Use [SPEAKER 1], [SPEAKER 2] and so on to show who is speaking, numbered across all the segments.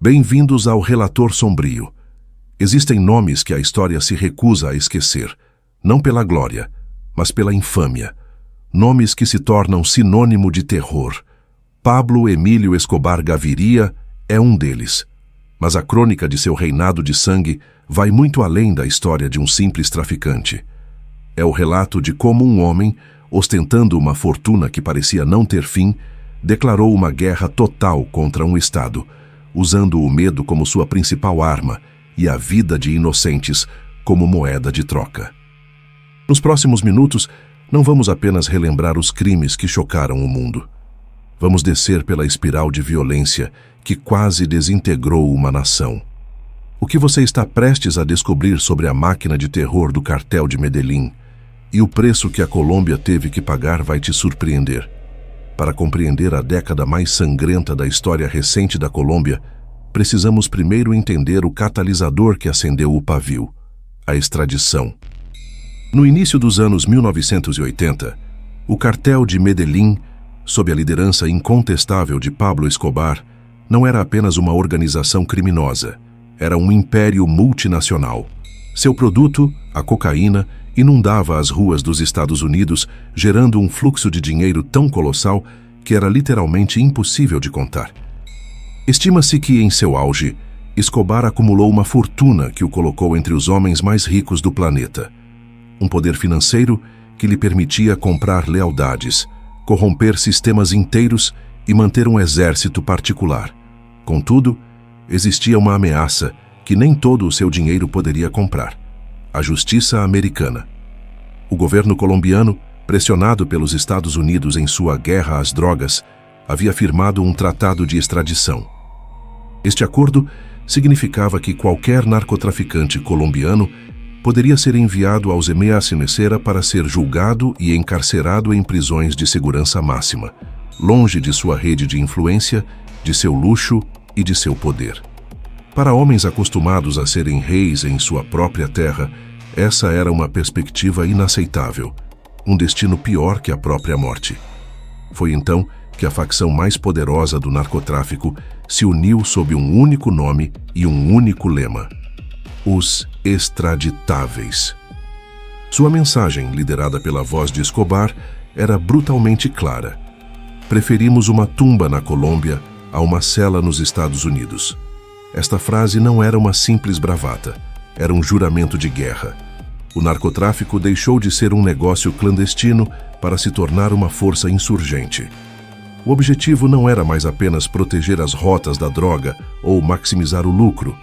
[SPEAKER 1] Bem-vindos ao Relator Sombrio. Existem nomes que a história se recusa a esquecer, não pela glória, mas pela infâmia. Nomes que se tornam sinônimo de terror. Pablo Emílio Escobar Gaviria é um deles. Mas a crônica de seu reinado de sangue vai muito além da história de um simples traficante. É o relato de como um homem, ostentando uma fortuna que parecia não ter fim, declarou uma guerra total contra um Estado, usando o medo como sua principal arma e a vida de inocentes como moeda de troca. Nos próximos minutos, não vamos apenas relembrar os crimes que chocaram o mundo. Vamos descer pela espiral de violência que quase desintegrou uma nação. O que você está prestes a descobrir sobre a máquina de terror do cartel de Medellín e o preço que a Colômbia teve que pagar vai te surpreender. Para compreender a década mais sangrenta da história recente da Colômbia, precisamos primeiro entender o catalisador que acendeu o pavio: a extradição. No início dos anos 1980, o cartel de Medellín, sob a liderança incontestável de Pablo Escobar, não era apenas uma organização criminosa, era um império multinacional. Seu produto, a cocaína, inundava as ruas dos Estados Unidos, gerando um fluxo de dinheiro tão colossal que era literalmente impossível de contar. Estima-se que, em seu auge, Escobar acumulou uma fortuna que o colocou entre os homens mais ricos do planeta. Um poder financeiro que lhe permitia comprar lealdades, corromper sistemas inteiros e manter um exército particular. Contudo, existia uma ameaça que nem todo o seu dinheiro poderia comprar: a justiça americana. O governo colombiano, pressionado pelos Estados Unidos em sua guerra às drogas, havia firmado um tratado de extradição. Este acordo significava que qualquer narcotraficante colombiano poderia ser enviado aos EMEA Cinecera para ser julgado e encarcerado em prisões de segurança máxima, longe de sua rede de influência, de seu luxo e de seu poder. Para homens acostumados a serem reis em sua própria terra, essa era uma perspectiva inaceitável, um destino pior que a própria morte. Foi então que a facção mais poderosa do narcotráfico se uniu sob um único nome e um único lema: os extraditáveis. Sua mensagem, liderada pela voz de Escobar, era brutalmente clara: preferimos uma tumba na Colômbia a uma cela nos Estados Unidos. Esta frase não era uma simples bravata, era um juramento de guerra. O narcotráfico deixou de ser um negócio clandestino para se tornar uma força insurgente. O objetivo não era mais apenas proteger as rotas da droga ou maximizar o lucro.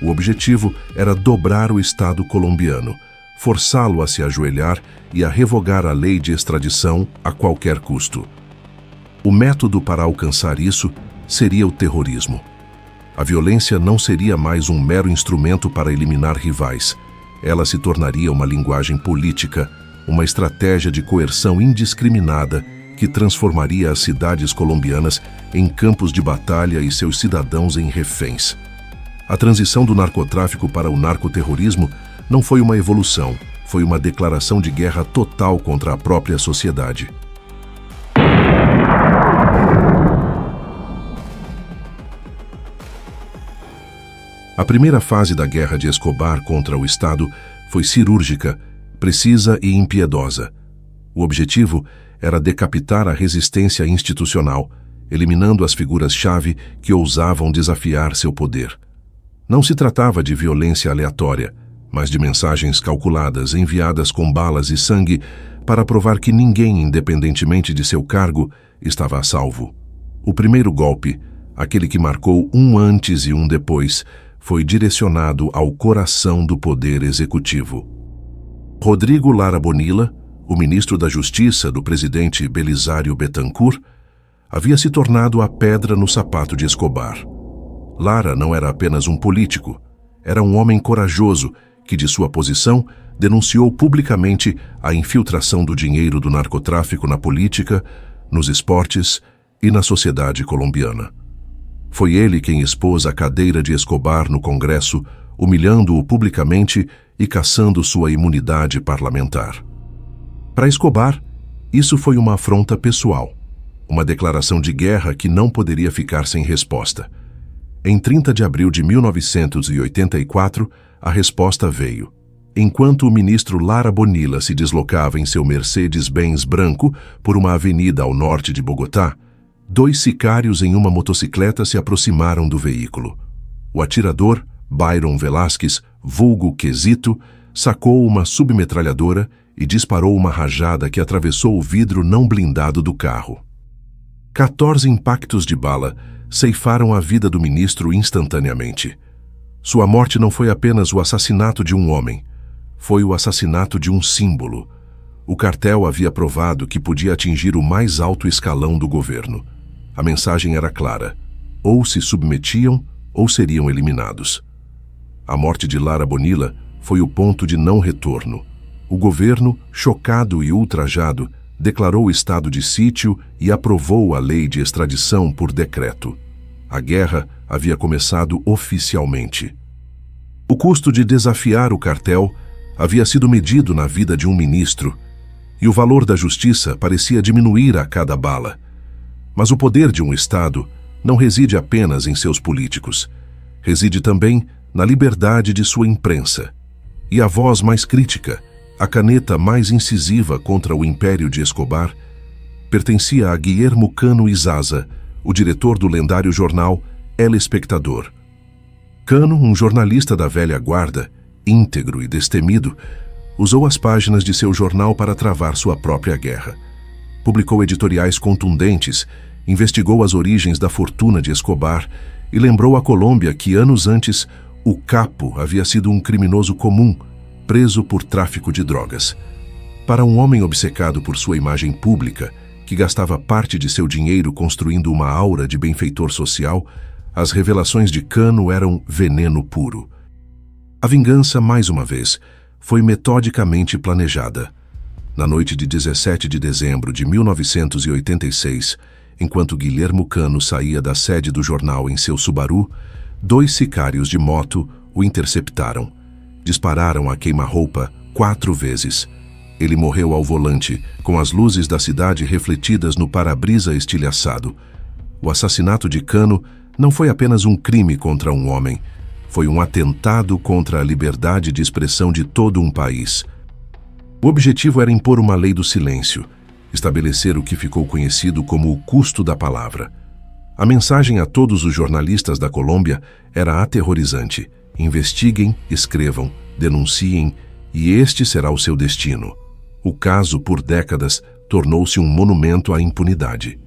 [SPEAKER 1] O objetivo era dobrar o Estado colombiano, forçá-lo a se ajoelhar e a revogar a lei de extradição a qualquer custo. O método para alcançar isso seria o terrorismo. A violência não seria mais um mero instrumento para eliminar rivais. Ela se tornaria uma linguagem política, uma estratégia de coerção indiscriminada que transformaria as cidades colombianas em campos de batalha e seus cidadãos em reféns. A transição do narcotráfico para o narcoterrorismo não foi uma evolução, foi uma declaração de guerra total contra a própria sociedade. A primeira fase da guerra de Escobar contra o Estado foi cirúrgica, precisa e impiedosa. O objetivo era decapitar a resistência institucional, eliminando as figuras-chave que ousavam desafiar seu poder. Não se tratava de violência aleatória, mas de mensagens calculadas enviadas com balas e sangue para provar que ninguém, independentemente de seu cargo, estava a salvo. O primeiro golpe, aquele que marcou um antes e um depois, foi direcionado ao coração do poder executivo. Rodrigo Lara Bonilla, o ministro da Justiça do presidente Belisário Betancur, havia se tornado a pedra no sapato de Escobar. Lara não era apenas um político, era um homem corajoso que, de sua posição, denunciou publicamente a infiltração do dinheiro do narcotráfico na política, nos esportes e na sociedade colombiana. Foi ele quem expôs a cadeira de Escobar no Congresso, humilhando-o publicamente e cassando sua imunidade parlamentar. Para Escobar, isso foi uma afronta pessoal, uma declaração de guerra que não poderia ficar sem resposta. Em 30 de abril de 1984, a resposta veio. Enquanto o ministro Lara Bonilla se deslocava em seu Mercedes-Benz branco por uma avenida ao norte de Bogotá, 2 sicários em uma motocicleta se aproximaram do veículo. O atirador, Byron Velasquez, vulgo Quesito, sacou uma submetralhadora e disparou uma rajada que atravessou o vidro não blindado do carro. 14 impactos de bala ceifaram a vida do ministro instantaneamente. Sua morte não foi apenas o assassinato de um homem, foi o assassinato de um símbolo. O cartel havia provado que podia atingir o mais alto escalão do governo. A mensagem era clara: ou se submetiam ou seriam eliminados. A morte de Lara Bonilla foi o ponto de não retorno. O governo, chocado e ultrajado, declarou o estado de sítio e aprovou a lei de extradição por decreto. A guerra havia começado oficialmente. O custo de desafiar o cartel havia sido medido na vida de um ministro, e o valor da justiça parecia diminuir a cada bala. Mas o poder de um Estado não reside apenas em seus políticos. Reside também na liberdade de sua imprensa. E a voz mais crítica, a caneta mais incisiva contra o império de Escobar, pertencia a Guillermo Cano Izaza, o diretor do lendário jornal El Espectador. Cano, um jornalista da velha guarda, íntegro e destemido, usou as páginas de seu jornal para travar sua própria guerra. Publicou editoriais contundentes, investigou as origens da fortuna de Escobar e lembrou à Colômbia que, anos antes, o Capo havia sido um criminoso comum, preso por tráfico de drogas. Para um homem obcecado por sua imagem pública, que gastava parte de seu dinheiro construindo uma aura de benfeitor social, as revelações de Cano eram veneno puro. A vingança, mais uma vez, foi metodicamente planejada. Na noite de 17 de dezembro de 1986, enquanto Guillermo Cano saía da sede do jornal em seu Subaru, 2 sicários de moto o interceptaram. Dispararam a queima-roupa 4 vezes. Ele morreu ao volante, com as luzes da cidade refletidas no para-brisa estilhaçado. O assassinato de Cano não foi apenas um crime contra um homem, foi um atentado contra a liberdade de expressão de todo um país. O objetivo era impor uma lei do silêncio, estabelecer o que ficou conhecido como o custo da palavra. A mensagem a todos os jornalistas da Colômbia era aterrorizante: investiguem, escrevam, denunciem, e este será o seu destino. O caso, por décadas, tornou-se um monumento à impunidade.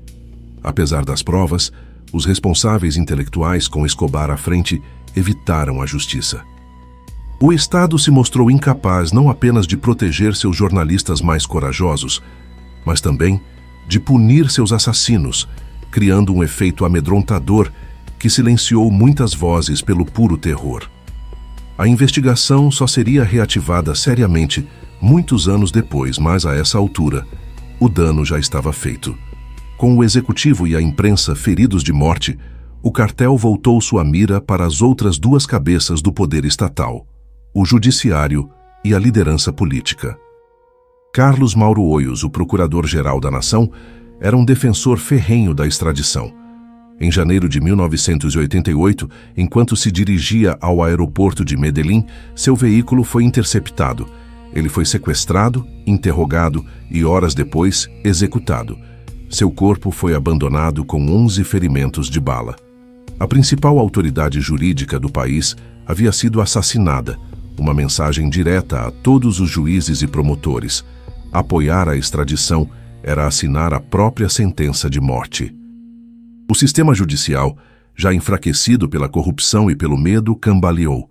[SPEAKER 1] Apesar das provas, os responsáveis intelectuais com Escobar à frente evitaram a justiça. O Estado se mostrou incapaz não apenas de proteger seus jornalistas mais corajosos, mas também de punir seus assassinos, criando um efeito amedrontador que silenciou muitas vozes pelo puro terror. A investigação só seria reativada seriamente muitos anos depois, mas a essa altura, o dano já estava feito. Com o executivo e a imprensa feridos de morte, o cartel voltou sua mira para as outras 2 cabeças do poder estatal: o judiciário e a liderança política. Carlos Mauro Hoyos, o procurador-geral da nação, era um defensor ferrenho da extradição. Em janeiro de 1988, enquanto se dirigia ao aeroporto de Medellín, seu veículo foi interceptado. Ele foi sequestrado, interrogado e, horas depois, executado. Seu corpo foi abandonado com 11 ferimentos de bala. A principal autoridade jurídica do país havia sido assassinada, uma mensagem direta a todos os juízes e promotores. Apoiar a extradição era assinar a própria sentença de morte. O sistema judicial, já enfraquecido pela corrupção e pelo medo, cambaleou.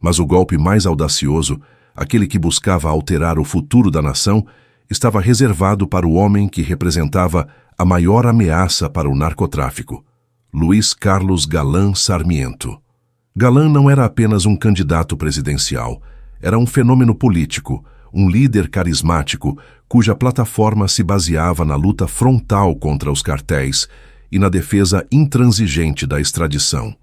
[SPEAKER 1] Mas o golpe mais audacioso, aquele que buscava alterar o futuro da nação, estava reservado para o homem que representava a maior ameaça para o narcotráfico: Luiz Carlos Galán Sarmiento. Galán não era apenas um candidato presidencial, era um fenômeno político, um líder carismático cuja plataforma se baseava na luta frontal contra os cartéis e na defesa intransigente da extradição.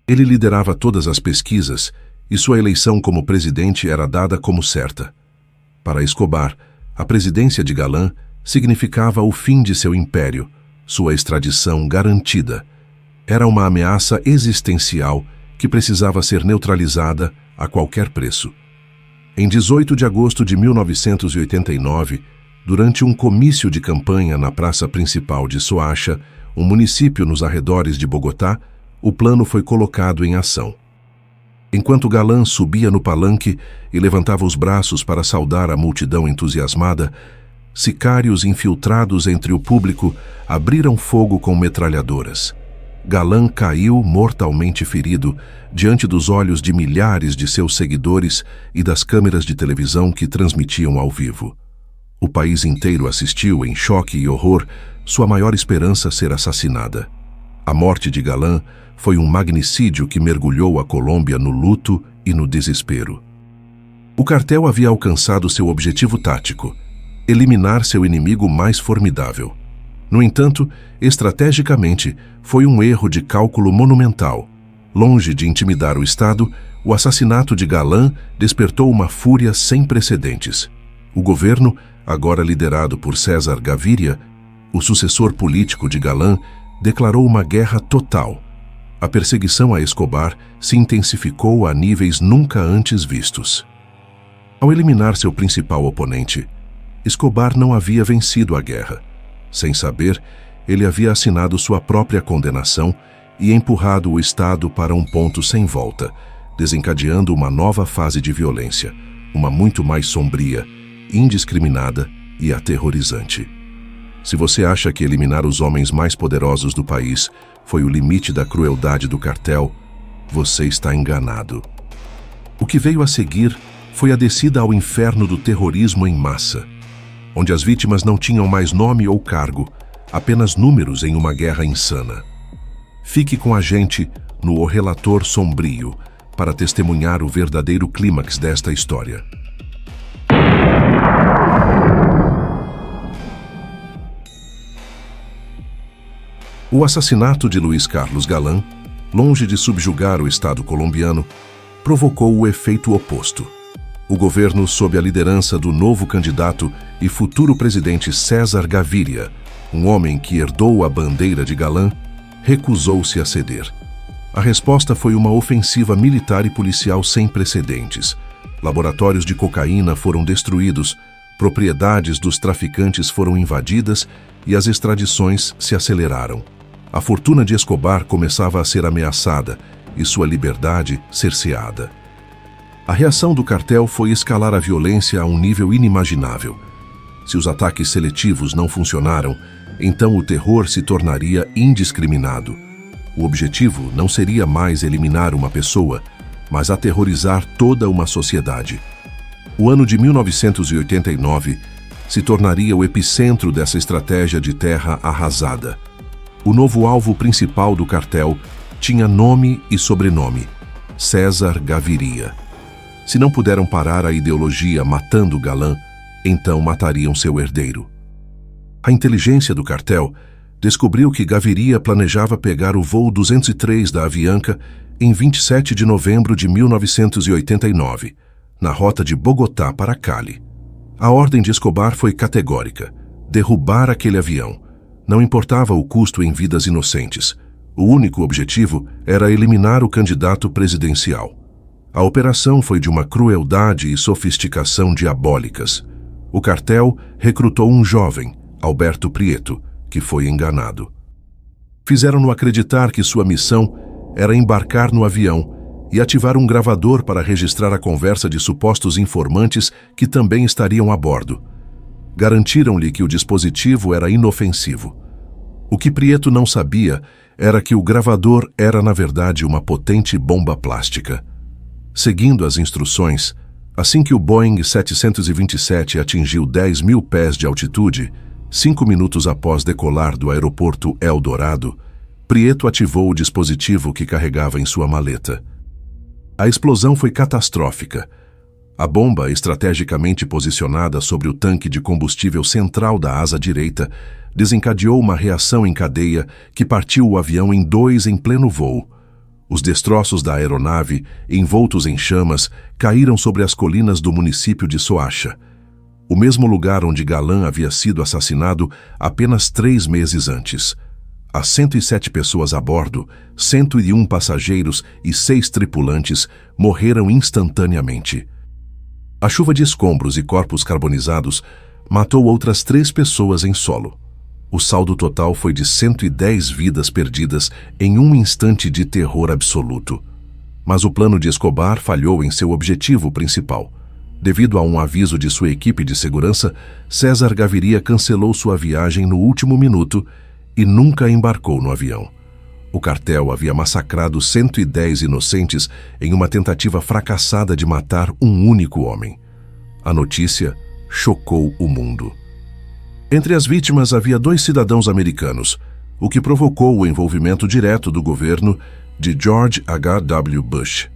[SPEAKER 1] Ele liderava todas as pesquisas e sua eleição como presidente era dada como certa. Para Escobar, a presidência de Galán significava o fim de seu império, sua extradição garantida. Era uma ameaça existencial que precisava ser neutralizada a qualquer preço. Em 18 de agosto de 1989, durante um comício de campanha na praça principal de Soacha, um município nos arredores de Bogotá, o plano foi colocado em ação. Enquanto Galán subia no palanque e levantava os braços para saudar a multidão entusiasmada, sicários infiltrados entre o público abriram fogo com metralhadoras. Galán caiu mortalmente ferido diante dos olhos de milhares de seus seguidores e das câmeras de televisão que transmitiam ao vivo. O país inteiro assistiu em choque e horror sua maior esperança ser assassinada. A morte de Galán foi um magnicídio que mergulhou a Colômbia no luto e no desespero. O cartel havia alcançado seu objetivo tático: eliminar seu inimigo mais formidável. No entanto, estrategicamente, foi um erro de cálculo monumental. Longe de intimidar o Estado, o assassinato de Galán despertou uma fúria sem precedentes. O governo, agora liderado por César Gaviria, o sucessor político de Galán, declarou uma guerra total. A perseguição a Escobar se intensificou a níveis nunca antes vistos. Ao eliminar seu principal oponente, Escobar não havia vencido a guerra. Sem saber, ele havia assinado sua própria condenação e empurrado o Estado para um ponto sem volta, desencadeando uma nova fase de violência, uma muito mais sombria, indiscriminada e aterrorizante. Se você acha que eliminar os homens mais poderosos do país foi o limite da crueldade do cartel, você está enganado. O que veio a seguir foi a descida ao inferno do terrorismo em massa, onde as vítimas não tinham mais nome ou cargo, apenas números em uma guerra insana. Fique com a gente no O Relator Sombrio para testemunhar o verdadeiro clímax desta história. O assassinato de Luiz Carlos Galán, longe de subjugar o Estado colombiano, provocou o efeito oposto. O governo, sob a liderança do novo candidato e futuro presidente César Gaviria, um homem que herdou a bandeira de Galán, recusou-se a ceder. A resposta foi uma ofensiva militar e policial sem precedentes. Laboratórios de cocaína foram destruídos, propriedades dos traficantes foram invadidas e as extradições se aceleraram. A fortuna de Escobar começava a ser ameaçada e sua liberdade cerceada. A reação do cartel foi escalar a violência a um nível inimaginável. Se os ataques seletivos não funcionaram, então o terror se tornaria indiscriminado. O objetivo não seria mais eliminar uma pessoa, mas aterrorizar toda uma sociedade. O ano de 1989 se tornaria o epicentro dessa estratégia de terra arrasada. O novo alvo principal do cartel tinha nome e sobrenome: César Gaviria. Se não puderam parar a ideologia matando Galán, então matariam seu herdeiro. A inteligência do cartel descobriu que Gaviria planejava pegar o voo 203 da Avianca em 27 de novembro de 1989, na rota de Bogotá para Cali. A ordem de Escobar foi categórica: derrubar aquele avião. Não importava o custo em vidas inocentes. O único objetivo era eliminar o candidato presidencial. A operação foi de uma crueldade e sofisticação diabólicas. O cartel recrutou um jovem, Alberto Prieto, que foi enganado. Fizeram-no acreditar que sua missão era embarcar no avião e ativar um gravador para registrar a conversa de supostos informantes que também estariam a bordo. Garantiram-lhe que o dispositivo era inofensivo. O que Prieto não sabia era que o gravador era, na verdade, uma potente bomba plástica. Seguindo as instruções, assim que o Boeing 727 atingiu 10.000 pés de altitude, 5 minutos após decolar do aeroporto El Dorado, Prieto ativou o dispositivo que carregava em sua maleta. A explosão foi catastrófica. A bomba, estrategicamente posicionada sobre o tanque de combustível central da asa direita, desencadeou uma reação em cadeia que partiu o avião em dois em pleno voo. Os destroços da aeronave, envoltos em chamas, caíram sobre as colinas do município de Soacha, o mesmo lugar onde Galán havia sido assassinado apenas 3 meses antes. As 107 pessoas a bordo, 101 passageiros e 6 tripulantes morreram instantaneamente. A chuva de escombros e corpos carbonizados matou outras 3 pessoas em solo. O saldo total foi de 110 vidas perdidas em um instante de terror absoluto. Mas o plano de Escobar falhou em seu objetivo principal. Devido a um aviso de sua equipe de segurança, César Gaviria cancelou sua viagem no último minuto e nunca embarcou no avião. O cartel havia massacrado 110 inocentes em uma tentativa fracassada de matar um único homem. A notícia chocou o mundo. Entre as vítimas havia 2 cidadãos americanos, o que provocou o envolvimento direto do governo de George H.W. Bush.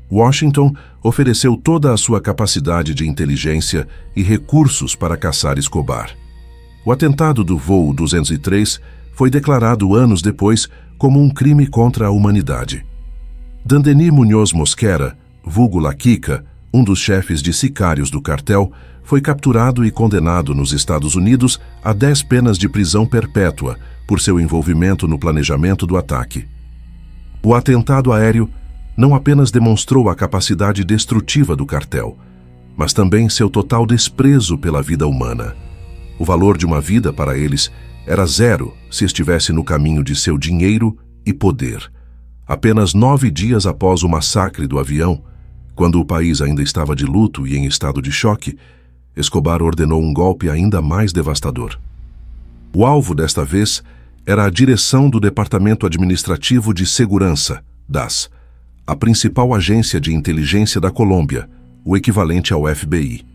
[SPEAKER 1] Washington ofereceu toda a sua capacidade de inteligência e recursos para caçar Escobar. O atentado do voo 203 foi declarado anos depois como um crime contra a humanidade. Dandeny Munhoz Mosquera, vulgo La Kika, um dos chefes de sicários do cartel, foi capturado e condenado nos Estados Unidos a 10 penas de prisão perpétua por seu envolvimento no planejamento do ataque. O atentado aéreo não apenas demonstrou a capacidade destrutiva do cartel, mas também seu total desprezo pela vida humana. O valor de uma vida para eles era 0 se estivesse no caminho de seu dinheiro e poder. Apenas 9 dias após o massacre do avião, quando o país ainda estava de luto e em estado de choque, Escobar ordenou um golpe ainda mais devastador. O alvo desta vez era a direção do Departamento Administrativo de Segurança, DAS, a principal agência de inteligência da Colômbia, o equivalente ao FBI.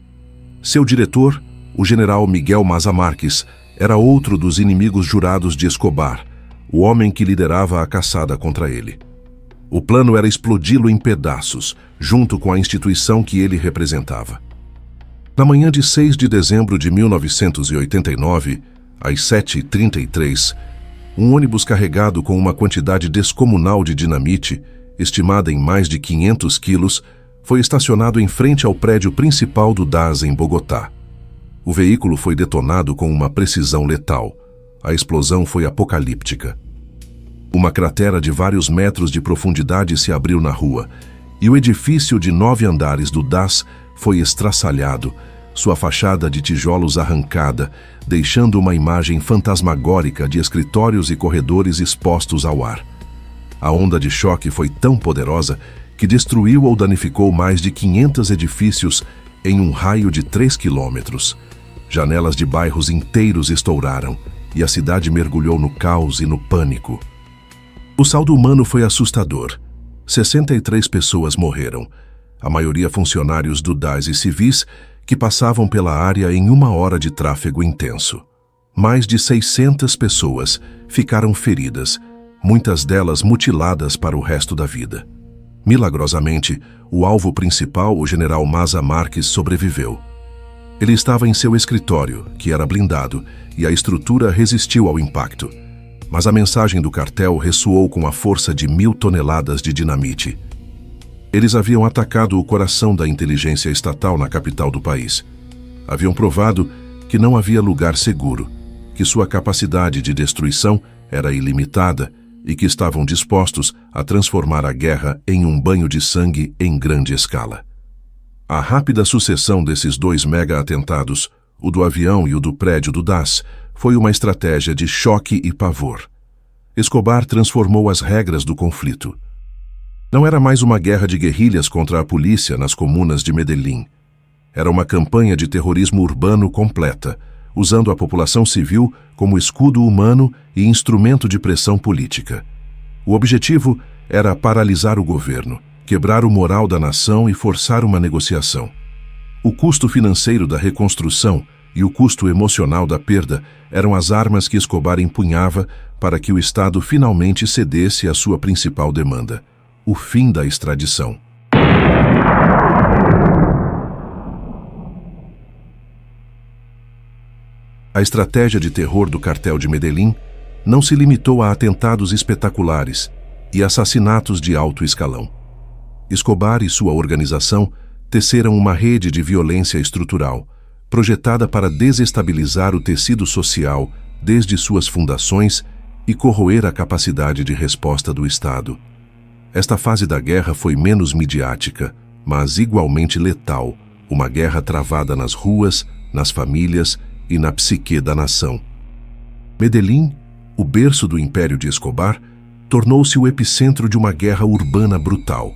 [SPEAKER 1] Seu diretor, o general Miguel Maza Marques, era outro dos inimigos jurados de Escobar, o homem que liderava a caçada contra ele. O plano era explodi-lo em pedaços, junto com a instituição que ele representava. Na manhã de 6 de dezembro de 1989, às 7h33, um ônibus carregado com uma quantidade descomunal de dinamite, estimada em mais de 500 quilos, foi estacionado em frente ao prédio principal do DAS em Bogotá. O veículo foi detonado com uma precisão letal. A explosão foi apocalíptica. Uma cratera de vários metros de profundidade se abriu na rua, e o edifício de 9 andares do DAS foi estraçalhado, sua fachada de tijolos arrancada, deixando uma imagem fantasmagórica de escritórios e corredores expostos ao ar. A onda de choque foi tão poderosa que destruiu ou danificou mais de 500 edifícios em um raio de 3 quilômetros. Janelas de bairros inteiros estouraram e a cidade mergulhou no caos e no pânico. O saldo humano foi assustador. 63 pessoas morreram, a maioria funcionários do DAS e civis que passavam pela área em 1 hora de tráfego intenso. Mais de 600 pessoas ficaram feridas, muitas delas mutiladas para o resto da vida. Milagrosamente, o alvo principal, o general Maza Marques, sobreviveu. Ele estava em seu escritório, que era blindado, e a estrutura resistiu ao impacto. Mas a mensagem do cartel ressoou com a força de 1000 toneladas de dinamite. Eles haviam atacado o coração da inteligência estatal na capital do país. Haviam provado que não havia lugar seguro, que sua capacidade de destruição era ilimitada e que estavam dispostos a transformar a guerra em um banho de sangue em grande escala. A rápida sucessão desses 2 mega-atentados, o do avião e o do prédio do DAS, foi uma estratégia de choque e pavor. Escobar transformou as regras do conflito. Não era mais uma guerra de guerrilhas contra a polícia nas comunas de Medellín. Era uma campanha de terrorismo urbano completa, usando a população civil como escudo humano e instrumento de pressão política. O objetivo era paralisar o governo, quebrar o moral da nação e forçar uma negociação. O custo financeiro da reconstrução e o custo emocional da perda eram as armas que Escobar empunhava para que o Estado finalmente cedesse à sua principal demanda: o fim da extradição. A estratégia de terror do cartel de Medellín não se limitou a atentados espetaculares e assassinatos de alto escalão. Escobar e sua organização teceram uma rede de violência estrutural, projetada para desestabilizar o tecido social desde suas fundações e corroer a capacidade de resposta do Estado. Esta fase da guerra foi menos midiática, mas igualmente letal, uma guerra travada nas ruas, nas famílias e na psique da nação. Medellín, o berço do Império de Escobar, tornou-se o epicentro de uma guerra urbana brutal.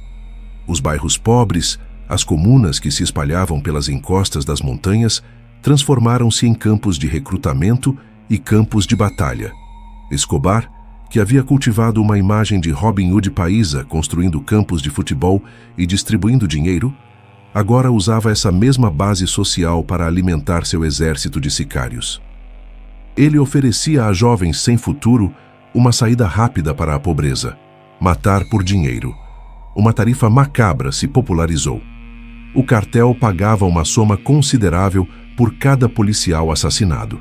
[SPEAKER 1] Os bairros pobres, as comunas que se espalhavam pelas encostas das montanhas, transformaram-se em campos de recrutamento e campos de batalha. Escobar, que havia cultivado uma imagem de Robin Hood paisa, construindo campos de futebol e distribuindo dinheiro, agora usava essa mesma base social para alimentar seu exército de sicários. Ele oferecia a jovens sem futuro uma saída rápida para a pobreza: matar por dinheiro. Uma tarifa macabra se popularizou. O cartel pagava uma soma considerável por cada policial assassinado.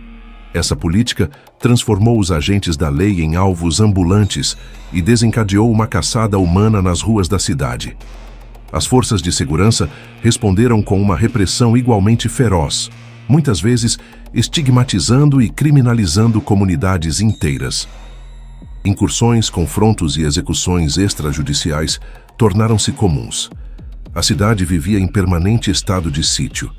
[SPEAKER 1] Essa política transformou os agentes da lei em alvos ambulantes e desencadeou uma caçada humana nas ruas da cidade. As forças de segurança responderam com uma repressão igualmente feroz, muitas vezes estigmatizando e criminalizando comunidades inteiras. Incursões, confrontos e execuções extrajudiciais tornaram-se comuns. A cidade vivia em permanente estado de sítio.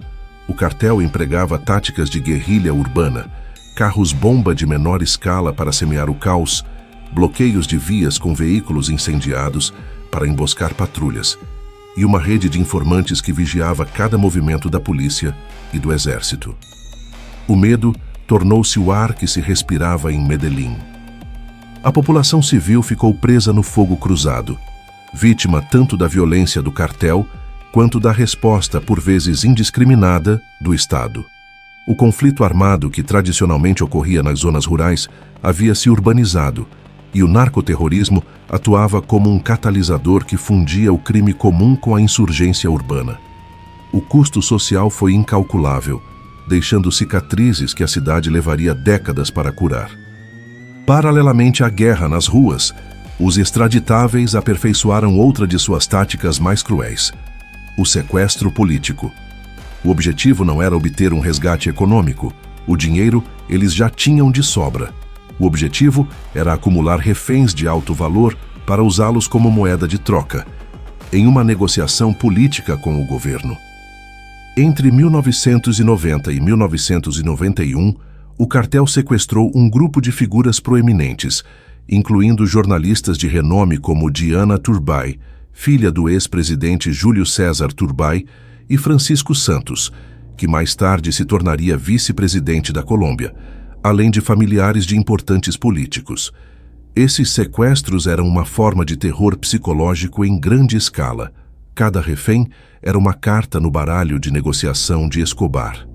[SPEAKER 1] O cartel empregava táticas de guerrilha urbana, carros-bomba de menor escala para semear o caos, bloqueios de vias com veículos incendiados para emboscar patrulhas, e uma rede de informantes que vigiava cada movimento da polícia e do exército. O medo tornou-se o ar que se respirava em Medellín. A população civil ficou presa no fogo cruzado, vítima tanto da violência do cartel quanto da resposta, por vezes indiscriminada, do Estado. O conflito armado que tradicionalmente ocorria nas zonas rurais havia se urbanizado, e o narcoterrorismo atuava como um catalisador que fundia o crime comum com a insurgência urbana. O custo social foi incalculável, deixando cicatrizes que a cidade levaria décadas para curar. Paralelamente à guerra nas ruas, os extraditáveis aperfeiçoaram outra de suas táticas mais cruéis: o sequestro político. O objetivo não era obter um resgate econômico. O dinheiro eles já tinham de sobra. O objetivo era acumular reféns de alto valor para usá-los como moeda de troca, em uma negociação política com o governo. Entre 1990 e 1991, o cartel sequestrou um grupo de figuras proeminentes, incluindo jornalistas de renome como Diana Turbay, filha do ex-presidente Júlio César Turbay, e Francisco Santos, que mais tarde se tornaria vice-presidente da Colômbia, além de familiares de importantes políticos. Esses sequestros eram uma forma de terror psicológico em grande escala. Cada refém era uma carta no baralho de negociação de Escobar.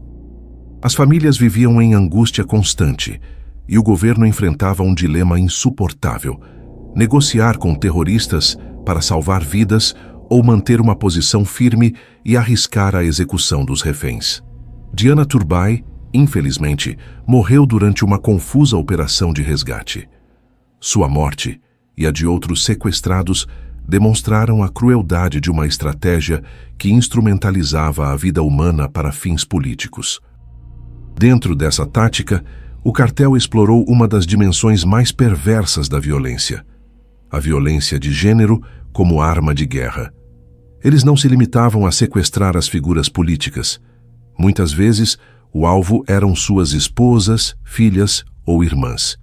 [SPEAKER 1] As famílias viviam em angústia constante, e o governo enfrentava um dilema insuportável: negociar com terroristas para salvar vidas ou manter uma posição firme e arriscar a execução dos reféns. Diana Turbay, infelizmente, morreu durante uma confusa operação de resgate. Sua morte e a de outros sequestrados demonstraram a crueldade de uma estratégia que instrumentalizava a vida humana para fins políticos. Dentro dessa tática, o cartel explorou uma das dimensões mais perversas da violência: a violência de gênero como arma de guerra. Eles não se limitavam a sequestrar as figuras políticas. Muitas vezes, o alvo eram suas esposas, filhas ou irmãs.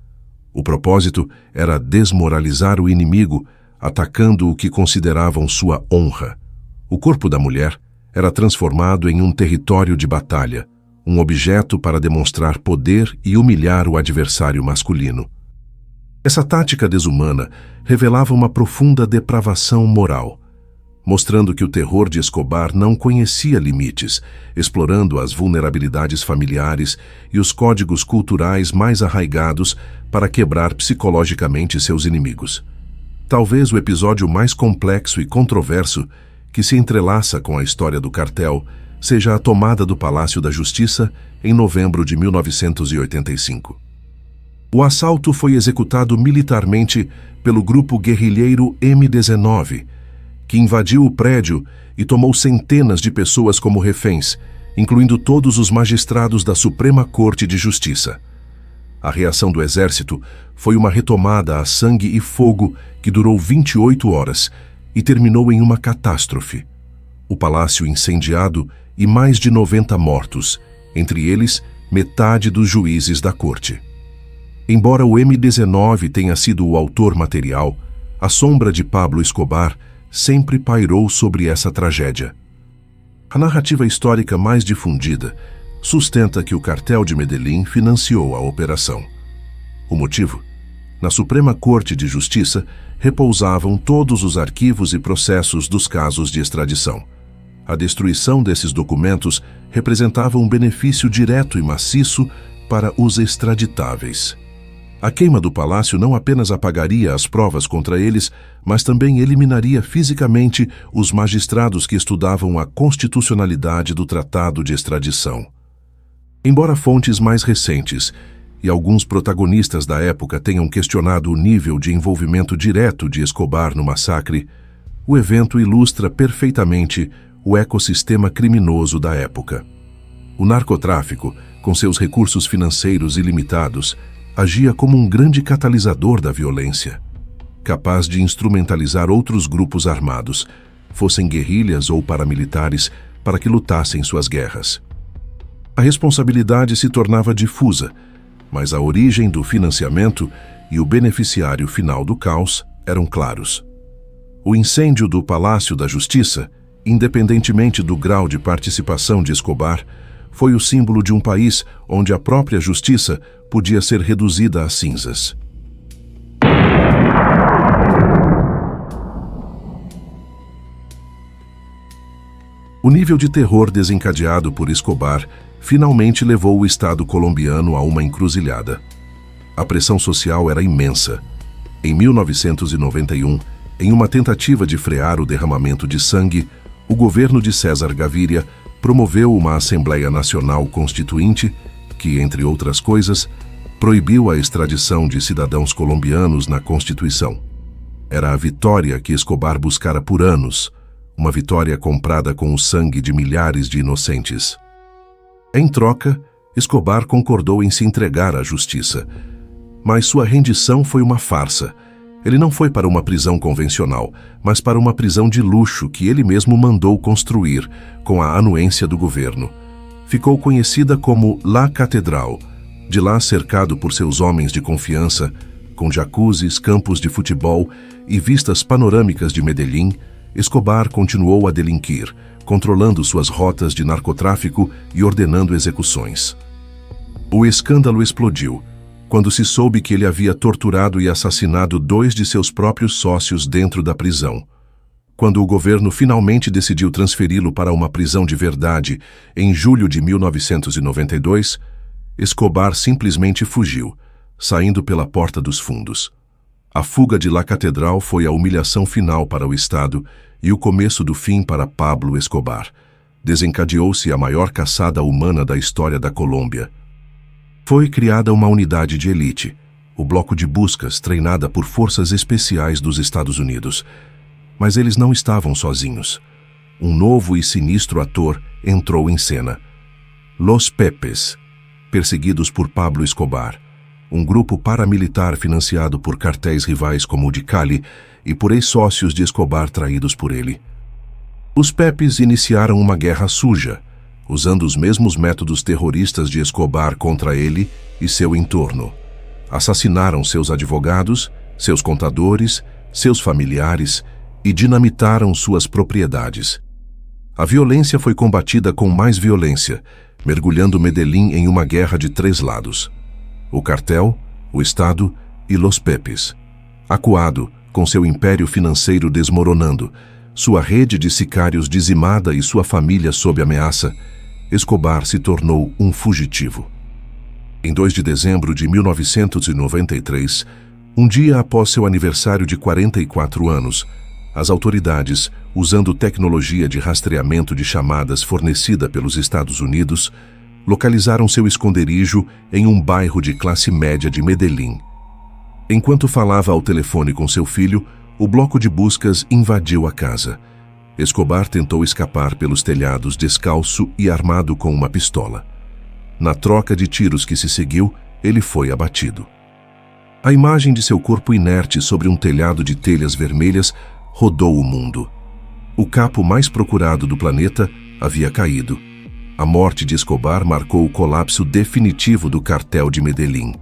[SPEAKER 1] O propósito era desmoralizar o inimigo, atacando o que consideravam sua honra. O corpo da mulher era transformado em um território de batalha, um objeto para demonstrar poder e humilhar o adversário masculino. Essa tática desumana revelava uma profunda depravação moral, mostrando que o terror de Escobar não conhecia limites, explorando as vulnerabilidades familiares e os códigos culturais mais arraigados para quebrar psicologicamente seus inimigos. Talvez o episódio mais complexo e controverso que se entrelaça com a história do cartel seja a tomada do Palácio da Justiça em novembro de 1985. O assalto foi executado militarmente pelo grupo guerrilheiro M-19, que invadiu o prédio e tomou centenas de pessoas como reféns, incluindo todos os magistrados da Suprema Corte de Justiça. A reação do exército foi uma retomada a sangue e fogo que durou 28 horas e terminou em uma catástrofe. O palácio incendiado e mais de 90 mortos, entre eles metade dos juízes da corte. Embora o M-19 tenha sido o autor material, a sombra de Pablo Escobar sempre pairou sobre essa tragédia. A narrativa histórica mais difundida sustenta que o cartel de Medellín financiou a operação. O motivo? Na Suprema Corte de Justiça repousavam todos os arquivos e processos dos casos de extradição. A destruição desses documentos representava um benefício direto e maciço para os extraditáveis. A queima do palácio não apenas apagaria as provas contra eles, mas também eliminaria fisicamente os magistrados que estudavam a constitucionalidade do tratado de extradição. Embora fontes mais recentes e alguns protagonistas da época tenham questionado o nível de envolvimento direto de Escobar no massacre, o evento ilustra perfeitamente o ecossistema criminoso da época. O narcotráfico, com seus recursos financeiros ilimitados, agia como um grande catalisador da violência, capaz de instrumentalizar outros grupos armados, fossem guerrilhas ou paramilitares, para que lutassem suas guerras. A responsabilidade se tornava difusa, mas a origem do financiamento e o beneficiário final do caos eram claros. O incêndio do Palácio da Justiça, independentemente do grau de participação de Escobar, foi o símbolo de um país onde a própria justiça podia ser reduzida a cinzas. O nível de terror desencadeado por Escobar finalmente levou o Estado colombiano a uma encruzilhada. A pressão social era imensa. Em 1991, em uma tentativa de frear o derramamento de sangue, o governo de César Gaviria promoveu uma Assembleia Nacional Constituinte que, entre outras coisas, proibiu a extradição de cidadãos colombianos na Constituição. Era a vitória que Escobar buscara por anos, uma vitória comprada com o sangue de milhares de inocentes. Em troca, Escobar concordou em se entregar à justiça, mas sua rendição foi uma farsa. Ele não foi para uma prisão convencional, mas para uma prisão de luxo que ele mesmo mandou construir, com a anuência do governo. Ficou conhecida como La Catedral, de lá cercado por seus homens de confiança, com jacuzzis, campos de futebol e vistas panorâmicas de Medellín, Escobar continuou a delinquir, controlando suas rotas de narcotráfico e ordenando execuções. O escândalo explodiu quando se soube que ele havia torturado e assassinado 2 de seus próprios sócios dentro da prisão. Quando o governo finalmente decidiu transferi-lo para uma prisão de verdade, em julho de 1992, Escobar simplesmente fugiu, saindo pela porta dos fundos. A fuga de La Catedral foi a humilhação final para o Estado e o começo do fim para Pablo Escobar. Desencadeou-se a maior caçada humana da história da Colômbia. Foi criada uma unidade de elite, o Bloco de Buscas, treinada por forças especiais dos Estados Unidos. Mas eles não estavam sozinhos. Um novo e sinistro ator entrou em cena. Los Pepes, perseguidos por Pablo Escobar, um grupo paramilitar financiado por cartéis rivais como o de Cali e por ex-sócios de Escobar traídos por ele. Os Pepes iniciaram uma guerra suja, usando os mesmos métodos terroristas de Escobar contra ele e seu entorno. Assassinaram seus advogados, seus contadores, seus familiares e dinamitaram suas propriedades. A violência foi combatida com mais violência, mergulhando Medellín em uma guerra de 3 lados: o cartel, o Estado e Los Pepes. Acuado, com seu império financeiro desmoronando, sua rede de sicários dizimada e sua família sob ameaça, Escobar se tornou um fugitivo. Em 2 de dezembro de 1993, um dia após seu aniversário de 44 anos, as autoridades, usando tecnologia de rastreamento de chamadas fornecida pelos Estados Unidos, localizaram seu esconderijo em um bairro de classe média de Medellín. Enquanto falava ao telefone com seu filho, o bloco de buscas invadiu a casa. Escobar tentou escapar pelos telhados descalço e armado com uma pistola. Na troca de tiros que se seguiu, ele foi abatido. A imagem de seu corpo inerte sobre um telhado de telhas vermelhas rodou o mundo. O capo mais procurado do planeta havia caído. A morte de Escobar marcou o colapso definitivo do cartel de Medellín.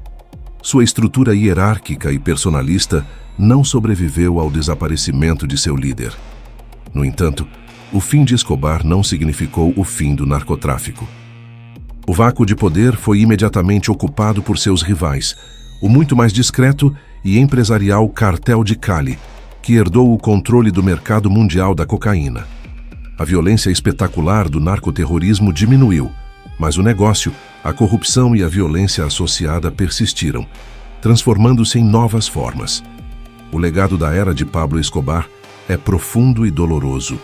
[SPEAKER 1] Sua estrutura hierárquica e personalista não sobreviveu ao desaparecimento de seu líder. No entanto, o fim de Escobar não significou o fim do narcotráfico. O vácuo de poder foi imediatamente ocupado por seus rivais, o muito mais discreto e empresarial Cartel de Cali, que herdou o controle do mercado mundial da cocaína. A violência espetacular do narcoterrorismo diminuiu, mas o negócio, a corrupção e a violência associada persistiram, transformando-se em novas formas. O legado da era de Pablo Escobar é profundo e doloroso.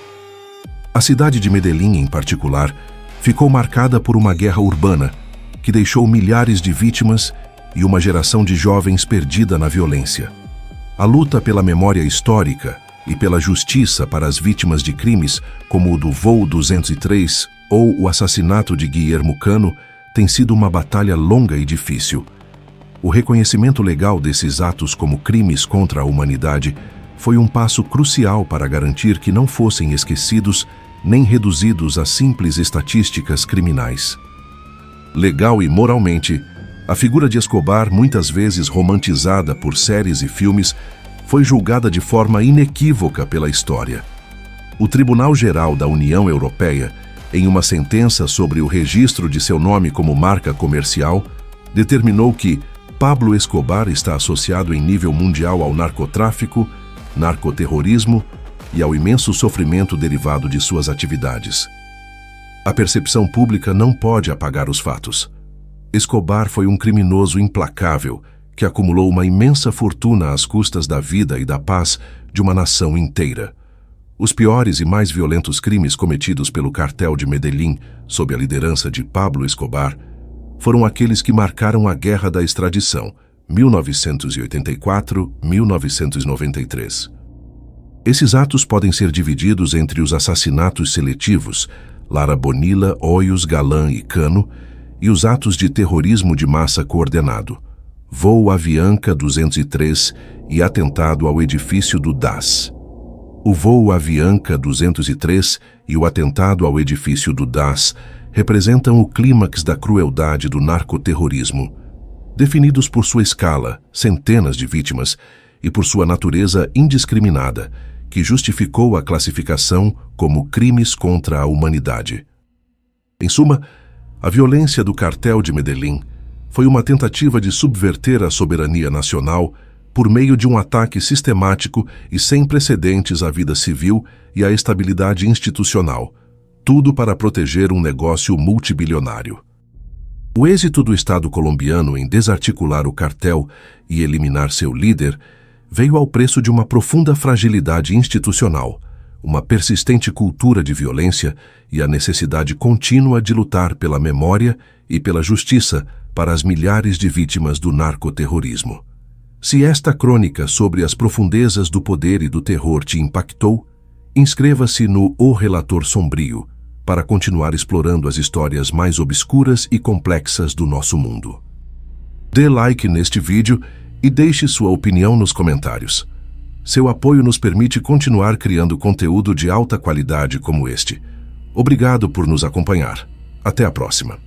[SPEAKER 1] A cidade de Medellín, em particular, ficou marcada por uma guerra urbana que deixou milhares de vítimas e uma geração de jovens perdida na violência. A luta pela memória histórica e pela justiça para as vítimas de crimes como o do Voo 203 ou o assassinato de Guillermo Cano tem sido uma batalha longa e difícil. O reconhecimento legal desses atos como crimes contra a humanidade foi um passo crucial para garantir que não fossem esquecidos nem reduzidos a simples estatísticas criminais. Legal e moralmente, a figura de Escobar, muitas vezes romantizada por séries e filmes, foi julgada de forma inequívoca pela história. O Tribunal Geral da União Europeia, em uma sentença sobre o registro de seu nome como marca comercial, determinou que Pablo Escobar está associado em nível mundial ao narcotráfico, narcoterrorismo e ao imenso sofrimento derivado de suas atividades. A percepção pública não pode apagar os fatos. Escobar foi um criminoso implacável que acumulou uma imensa fortuna às custas da vida e da paz de uma nação inteira. Os piores e mais violentos crimes cometidos pelo cartel de Medellín, sob a liderança de Pablo Escobar, foram aqueles que marcaram a Guerra da Extradição, 1984-1993. Esses atos podem ser divididos entre os assassinatos seletivos, Lara Bonilla, Hoyos, Galán e Cano, e os atos de terrorismo de massa coordenado, Voo Avianca 203 e atentado ao edifício do DAS. O Voo Avianca 203 e o atentado ao edifício do DAS representam o clímax da crueldade do narcoterrorismo, definidos por sua escala, centenas de vítimas, e por sua natureza indiscriminada, que justificou a classificação como crimes contra a humanidade. Em suma, a violência do cartel de Medellín foi uma tentativa de subverter a soberania nacional por meio de um ataque sistemático e sem precedentes à vida civil e à estabilidade institucional, tudo para proteger um negócio multibilionário. O êxito do Estado colombiano em desarticular o cartel e eliminar seu líder veio ao preço de uma profunda fragilidade institucional, uma persistente cultura de violência e a necessidade contínua de lutar pela memória e pela justiça para as milhares de vítimas do narcoterrorismo. Se esta crônica sobre as profundezas do poder e do terror te impactou, inscreva-se no O Relator Sombrio para continuar explorando as histórias mais obscuras e complexas do nosso mundo. Dê like neste vídeo e deixe sua opinião nos comentários. Seu apoio nos permite continuar criando conteúdo de alta qualidade como este. Obrigado por nos acompanhar. Até a próxima.